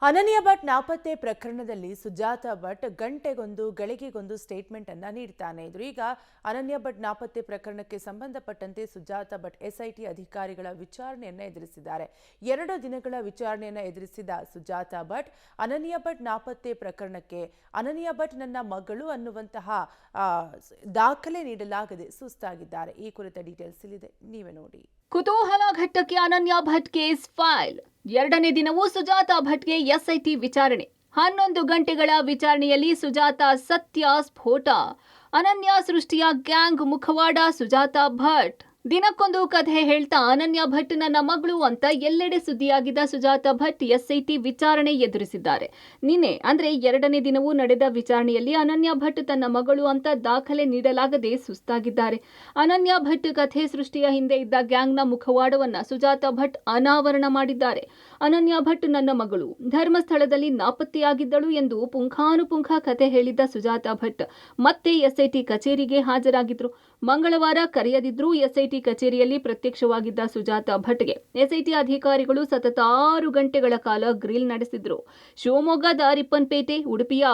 ಅನನ್ಯ ಭಟ್ ನಾಪತ್ತೆ ಪ್ರಕರಣದಲ್ಲಿ ಸುಜಾತಾ ಭಟ್ ಗಂಟೆಗೊಂದು ಗಳಿಗೆಗೊಂದು ಸ್ಟೇಟ್ಮೆಂಟ್ ಅನ್ನ ನೀಡ್ತಾನೆ ಇದ್ರು. ಈಗ ಅನನ್ಯ ಭಟ್ ನಾಪತ್ತೆ ಪ್ರಕರಣಕ್ಕೆ ಸಂಬಂಧಪಟ್ಟಂತೆ ಸುಜಾತಾ ಭಟ್ ಎಸ್ಐಟಿ ಅಧಿಕಾರಿಗಳ ವಿಚಾರಣೆಯನ್ನ ಎದುರಿಸಿದ್ದಾರೆ. 2 ದಿನಗಳ ವಿಚಾರಣೆಯನ್ನ ಎದುರಿಸಿದ ಸುಜಾತಾ ಭಟ್ ಅನನ್ಯ ಭಟ್ ನಾಪತ್ತೆ ಪ್ರಕರಣಕ್ಕೆ ಅನನ್ಯ ಭಟ್ ನನ್ನ ಮಗಳು ಅನ್ನುವಂತಹ ದಾಖಲೆ ನೀಡಲಾಗದೆ ಸುಸ್ತಾಗಿದ್ದಾರೆ. ಈ ಕುರಿತ ಡೀಟೇಲ್ಸ್ ಇಲ್ಲಿದೆ, ನೀವೇ ನೋಡಿ. ಕುತೂಹಲ ಘಟ್ಟಕ್ಕೆ ಅನನ್ಯ ಭಟ್ ಕೇಸ್ ಫೈಲ್. 2ನೇ ದಿನವೂ ಸುಜಾತಾ ಭಟ್ಗೆ ಎಸ್ಐಟಿ ವಿಚಾರಣೆ. 11 ಗಂಟೆಗಳ ವಿಚಾರಣೆಯಲ್ಲಿ ಸುಜಾತಾ ಸತ್ಯ ಸ್ಫೋಟ. ಅನನ್ಯ ಸೃಷ್ಟಿಯ ಗ್ಯಾಂಗ್ ಮುಖವಾಡ ಸುಜಾತಾ ಭಟ್. ದಿನಕ್ಕೊಂದು ಕಥೆ ಹೇಳ್ತಾ ಅನನ್ಯ ಭಟ್ ನನ್ನ ಮಗಳು ಅಂತ ಎಲ್ಲೆಡೆ ಸುದ್ದಿಯಾಗಿದ್ದ ಸುಜಾತಾ ಭಟ್ ಎಸ್ಐಟಿ ವಿಚಾರಣೆ ಎದುರಿಸಿದ್ದಾರೆ. ನಿನ್ನೆ ಅಂದ್ರೆ 2ನೇ ದಿನವೂ ನಡೆದ ವಿಚಾರಣೆಯಲ್ಲಿ ಅನನ್ಯ ಭಟ್ ತನ್ನ ಮಗಳು ಅಂತ ದಾಖಲೆ ನೀಡಲಾಗದೆ ಸುಸ್ತಾಗಿದ್ದಾರೆ. ಅನನ್ಯ ಭಟ್ ಕಥೆ ಸೃಷ್ಟಿಯ ಹಿಂದೆ ಇದ್ದ ಗ್ಯಾಂಗ್ನ ಮುಖವಾಡವನ್ನ ಸುಜಾತಾ ಭಟ್ ಅನಾವರಣ ಮಾಡಿದ್ದಾರೆ. ಅನನ್ಯ ಭಟ್ ನನ್ನ ಮಗಳು ಧರ್ಮಸ್ಥಳದಲ್ಲಿ ನಾಪತ್ತೆಯಾಗಿದ್ದಳು ಎಂದು ಪುಂಖಾನುಪುಂಖ ಕಥೆ ಹೇಳಿದ್ದ ಸುಜಾತಾ ಭಟ್ ಮತ್ತೆ ಎಸ್ಐಟಿ ಕಚೇರಿಗೆ ಹಾಜರಾಗಿದ್ರು. ಮಂಗಳವಾರ ಕರೆಯದಿದ್ರೂ ಎಸ್ಐಟಿ ಕಚೇರಿಯಲ್ಲಿ ಪ್ರತ್ಯಕ್ಷವಾಗಿದ್ದ ಸುಜಾತಾ ಭಟ್ಗೆ ಎಸ್ಐಟಿ ಅಧಿಕಾರಿಗಳು ಸತತ 6 ಗಂಟೆಗಳ ಕಾಲ ಗ್ರಿಲ್ ನಡೆಸಿದ್ರು. ಶಿವಮೊಗ್ಗದ ರಿಪ್ಪನ್ಪೇಟೆ, ಉಡುಪಿಯ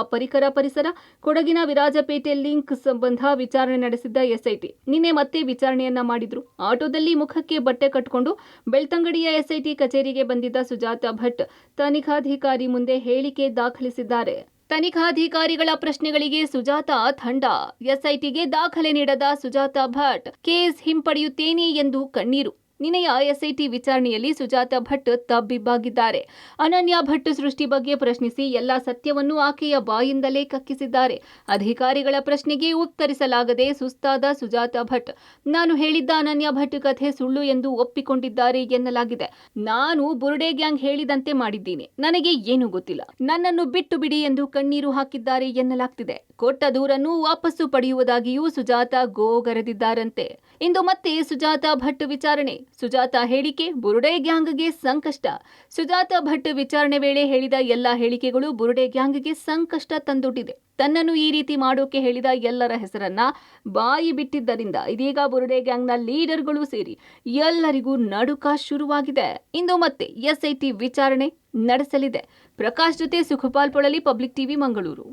ಪರಿಸರ, ಕೊಡಗಿನ ವಿರಾಜಪೇಟೆ ಲಿಂಕ್ ಸಂಬಂಧ ವಿಚಾರಣೆ ನಡೆಸಿದ್ದ ಎಸ್ಐಟಿ ನಿನ್ನೆ ಮತ್ತೆ ವಿಚಾರಣೆಯನ್ನ ಮಾಡಿದ್ರು. ಆಟೋದಲ್ಲಿ ಮುಖಕ್ಕೆ ಬಟ್ಟೆ ಕಟ್ಟಿಕೊಂಡು ಬೆಳ್ತಂಗಡಿಯ ಎಸ್ಐಟಿ ಕಚೇರಿಗೆ ಬಂದಿದ್ದ ಸುಜಾತಾ ಭಟ್ ತನಿಖಾಧಿಕಾರಿ ಮುಂದೆ ಹೇಳಿಕೆ ದಾಖಲಿಸಿದ್ದಾರೆ. ತನಿಖಾಧಿಕಾರಿಗಳ ಪ್ರಶ್ನೆಗಳಿಗೆ ಸುಜಾತಾ ಥಂಡ. ಎಸ್ಐಟಿಗೆ ದಾಖಲೆ ನೀಡದ ಸುಜಾತಾ ಭಟ್ ಕೇಸ್ ಹಿಂಪಡೆಯುತ್ತೇನೆ ಎಂದು ಕಣ್ಣೀರು. ನಿನ್ನೆಯ ಎಸ್ಐಟಿ ವಿಚಾರಣೆಯಲ್ಲಿ ಸುಜಾತಾ ಭಟ್ ತಬ್ಬಿಬ್ಬಾಗಿದ್ದಾರೆ. ಅನನ್ಯ ಭಟ್ ಸೃಷ್ಟಿ ಬಗ್ಗೆ ಪ್ರಶ್ನಿಸಿ ಎಲ್ಲ ಸತ್ಯವನ್ನು ಆಕೆಯ ಬಾಯಿಂದಲೇ ಕಕ್ಕಿಸಿದ್ದಾರೆ. ಅಧಿಕಾರಿಗಳ ಪ್ರಶ್ನೆಗೆ ಉತ್ತರಿಸಲಾಗದೆ ಸುಸ್ತಾದ ಸುಜಾತಾ ಭಟ್ ನಾನು ಹೇಳಿದ್ದ ಅನನ್ಯ ಭಟ್ ಕಥೆ ಸುಳ್ಳು ಎಂದು ಒಪ್ಪಿಕೊಂಡಿದ್ದಾರೆ ಎನ್ನಲಾಗಿದೆ. ನಾನು ಬುರ್ಡೆ ಗ್ಯಾಂಗ್ ಹೇಳಿದಂತೆ ಮಾಡಿದ್ದೀನಿ, ನನಗೆ ಏನೂ ಗೊತ್ತಿಲ್ಲ, ನನ್ನನ್ನು ಬಿಟ್ಟು ಬಿಡಿ ಎಂದು ಕಣ್ಣೀರು ಹಾಕಿದ್ದಾರೆ ಎನ್ನಲಾಗ್ತಿದೆ. ಕೊಟ್ಟ ದೂರನ್ನು ವಾಪಸ್ಸು ಪಡೆಯುವುದಾಗಿಯೂ ಸುಜಾತಾ ಗೋಗರೆದಿದ್ದಾರಂತೆ. ಇಂದು ಮತ್ತೆ ಸುಜಾತಾ ಭಟ್ ವಿಚಾರಣೆ. ಸುಜಾತಾ ಹೇಳಿಕೆ ಬುರ್ಡೆ ಗ್ಯಾಂಗ್ಗೆ ಸಂಕಷ್ಟ. ಸುಜಾತಾ ಭಟ್ ವಿಚಾರಣೆ ವೇಳೆ ಹೇಳಿದ ಎಲ್ಲ ಹೇಳಿಕೆಗಳು ಬುರ್ಡೆ ಗ್ಯಾಂಗ್ಗೆ ಸಂಕಷ್ಟ ತಂದೊಡ್ಡಿದೆ. ತನ್ನನ್ನು ಈ ರೀತಿ ಮಾಡೋಕೆ ಹೇಳಿದ ಎಲ್ಲರ ಹೆಸರನ್ನ ಬಾಯಿ ಬಿಟ್ಟಿದ್ದರಿಂದ ಇದೀಗ ಬುರ್ಡೆ ಗ್ಯಾಂಗ್ನ ಲೀಡರ್ಗಳು ಸೇರಿ ಎಲ್ಲರಿಗೂ ನಡುಕ ಶುರುವಾಗಿದೆ. ಇಂದು ಮತ್ತೆ ಎಸ್ಐಟಿ ವಿಚಾರಣೆ ನಡೆಸಲಿದೆ. ಪ್ರಕಾಶ್ ಜೊತೆ ಸುಖಪಾಲ್ ಪೊಳಲಿ, ಪಬ್ಲಿಕ್ ಟಿವಿ, ಮಂಗಳೂರು.